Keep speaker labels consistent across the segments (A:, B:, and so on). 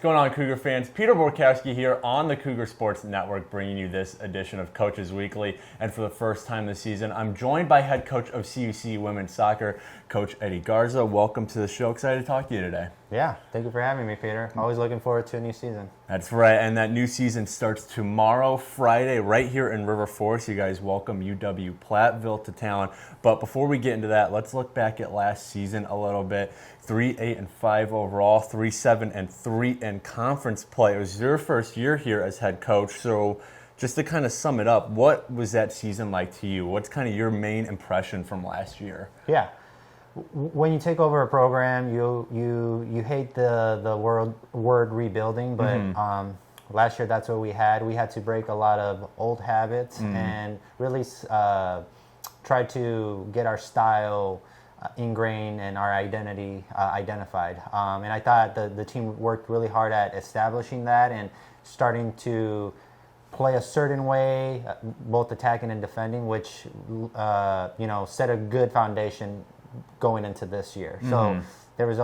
A: What's going on, Cougar fans? Peter Borkowski here on the Cougar Sports Network, bringing you this edition of Coaches Weekly. And for the first time this season, I'm joined by head coach of CUC women's soccer, Coach Eddy Garza. Welcome to the show. Excited to talk to you today.
B: Yeah, thank you for having me, Peter. Always looking forward to a new season.
A: That's right, and that new season starts tomorrow, Friday, right here in River Forest. You guys welcome UW-Platteville to town. But before we get into that, let's look back at last season a little bit. 3-8-5 overall, 3-7-3 in conference play. It was your first year here as head coach, so just to kind of sum it up, what was that season like to you? What's kind of your main impression from last year?
B: Yeah. When you take over a program, you hate the word rebuilding, but last year that's what we had. We had to break a lot of old habits and really try to get our style ingrained and our identity identified. And I thought the team worked really hard at establishing that and starting to play a certain way, both attacking and defending, which set a good foundation going into this year. So there was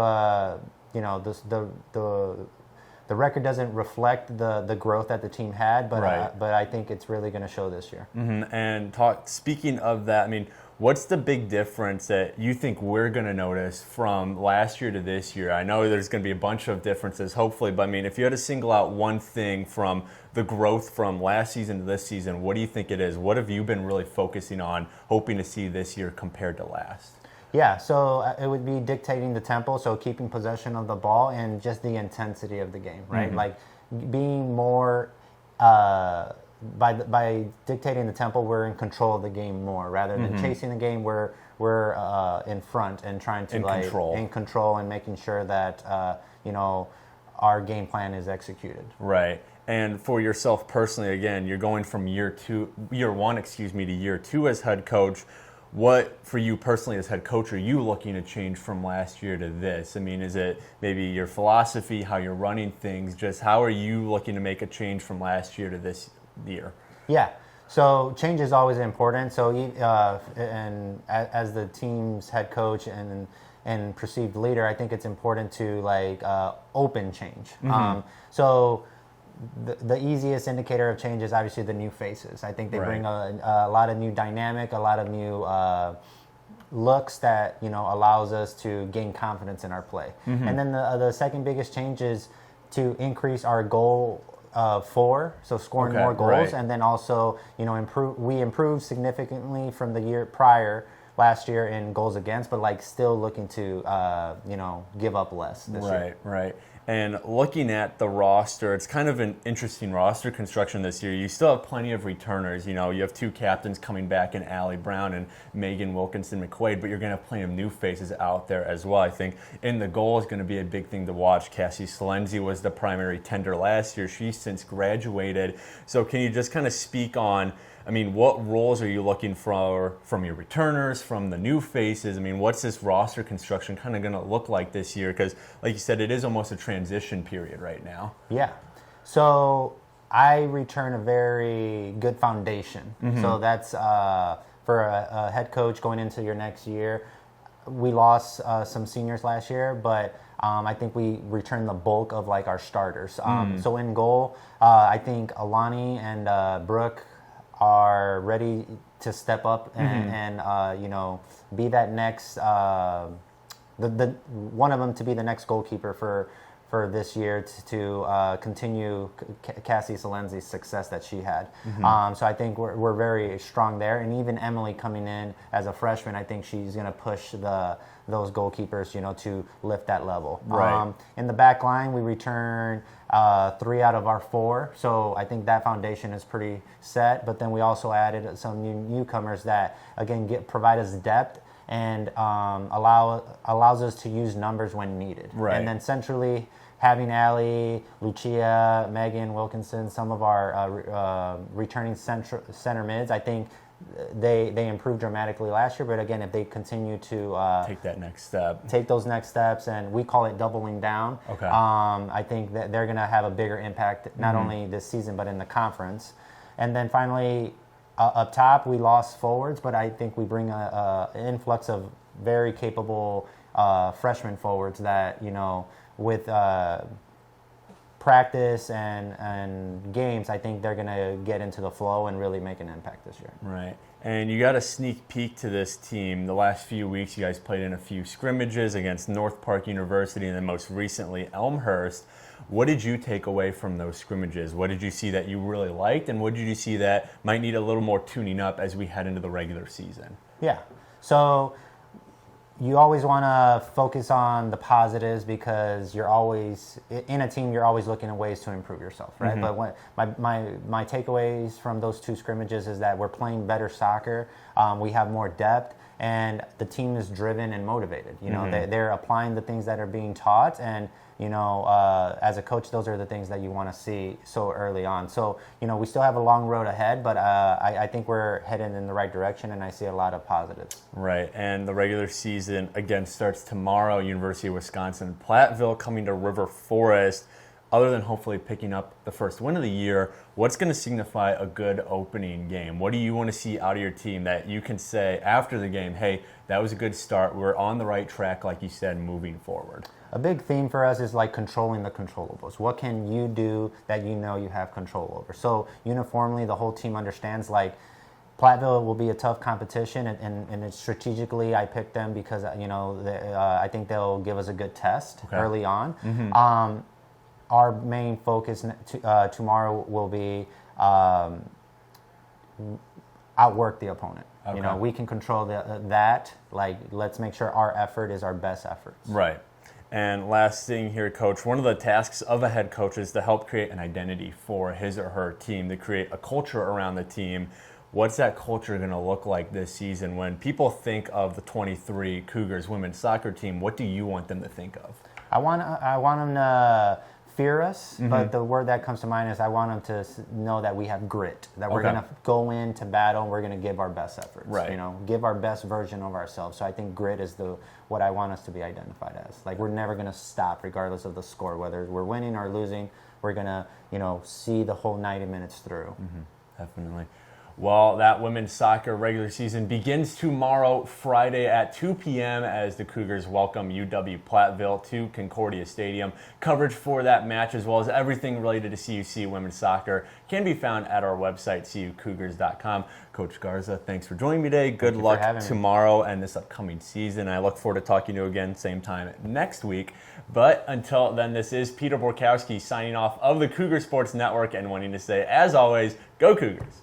B: the record doesn't reflect the growth that the team had, but I think it's really going to show this year.
A: And speaking of that, I mean, what's the big difference that you think we're going to notice from last year to this year? I know there's going to be a bunch of differences, hopefully, but I mean, if you had to single out one thing from the growth from last season to this season, what do you think it is? What have you been really focusing on, hoping to see this year compared to last?
B: Yeah, so it would be dictating the tempo, so keeping possession of the ball and just the intensity of the game, right? Like being more by dictating the tempo, we're in control of the game more rather than chasing the game. We're in front and trying to in control and making sure that our game plan is executed.
A: Right. And for yourself personally, again, you're going from year one to year two as head coach. What, for you personally as head coach, are you looking to change from last year to this? I mean, is it maybe your philosophy, how you're running things? Just how are you looking to make a change from last year to this year?
B: Yeah, so change is always important. So, and as the team's head coach and perceived leader, I think it's important to open change. So the easiest indicator of change is obviously the new faces. I think they bring a lot of new dynamic, a lot of new looks that allows us to gain confidence in our play. And then the second biggest change is to increase our goal so scoring more goals, and then also we improved significantly from the year prior. Last year in goals against, but still looking to give up less this year.
A: Right. And looking at the roster, it's kind of an interesting roster construction this year. You still have plenty of returners. You have two captains coming back in Allie Brown and Megan Wilkinson-McQuaid, but you're going to have plenty of new faces out there as well. I think in the goal is going to be a big thing to watch. Cassie Salenzi was the primary tender last year. She's since graduated. So can you just kind of speak on, I mean, what roles are you looking for from your returners, from the new faces? I mean, what's this roster construction kind of going to look like this year? Because, like you said, it is almost a transition period right now.
B: Yeah. So I return a very good foundation. So that's for a head coach going into your next year. We lost some seniors last year, but I think we returned the bulk of our starters. So in goal, I think Alani and Brooke are ready to step up and be that next the one of them to be the next goalkeeper for this year to continue Cassie Salenzi's success that she had. So I think we're very strong there, and even Emily coming in as a freshman, I think she's going to push those goalkeepers to lift that level. In the back line, we return 3 out of our 4, so I think that foundation is pretty set. But then we also added some newcomers that again provide us depth and allows us to use numbers when needed. And then centrally, having Allie, Lucia, Megan Wilkinson, some of our returning center mids, I think they improved dramatically last year. But again, if they continue to
A: take those next steps, and we call it doubling down, I think that they're going to have a bigger impact not only this season but in the conference. And then finally, up top, we lost forwards, but I think we bring an influx of very capable freshman forwards that with
B: practice and games, I think they're going to get into the flow and really make an impact this year.
A: Right. And you got a sneak peek to this team. The last few weeks, you guys played in a few scrimmages against North Park University and then most recently Elmhurst. What did you take away from those scrimmages? What did you see that you really liked, and what did you see that might need a little more tuning up as we head into the regular season?
B: Yeah. So you always want to focus on the positives because you're always in a team. You're always looking at ways to improve yourself, right?
A: Mm-hmm.
B: But my takeaways from those two scrimmages is that we're playing better soccer. We have more depth, and the team is driven and motivated. You know,
A: Mm-hmm.
B: they're applying the things that are being taught, and you know, as a coach, those are the things that you want to see so early on. So, you know, we still have a long road ahead, but I think we're heading in the right direction, and I see a lot of positives.
A: Right, and the regular season, again, starts tomorrow. University of Wisconsin-Platteville coming to River Forest. Other than hopefully picking up the first win of the year, what's going to signify a good opening game? What do you want to see out of your team that you can say after the game, hey, that was a good start, we're on the right track, like you said, moving forward?
B: A big theme for us is like controlling the controllables. What can you do that you know you have control over? So uniformly, the whole team understands like Platteville will be a tough competition, and it's strategically I picked them because you know I think they'll give us a good test early on. Mm-hmm. Our main focus tomorrow will be outwork the opponent. Okay. You know, we can control that. Like, let's make sure our effort is our best efforts.
A: Right. And last thing here, Coach, one of the tasks of a head coach is to help create an identity for his or her team, to create a culture around the team. What's that culture going to look like this season? When people think of the 23 Cougars women's soccer team, what do you want them to think of?
B: I want them to fear us, but the word that comes to mind is I want them to know that we have grit, that we're going to go into battle and we're going to give our best efforts, you know, give our best version of ourselves. So I think grit is what I want us to be identified as. Like, we're never going to stop regardless of the score, whether we're winning or losing. We're going to, you know, see the whole 90 minutes through.
A: Definitely. Well, that women's soccer regular season begins tomorrow, Friday at 2 p.m. as the Cougars welcome UW-Platteville to Concordia Stadium. Coverage for that match, as well as everything related to CUC women's soccer, can be found at our website, cucougars.com. Coach Garza, thanks for joining me today. Good luck tomorrow and this upcoming season. I look forward to talking to you again same time next week. But until then, this is Peter Borkowski signing off of the Cougar Sports Network and wanting to say, as always, go Cougars.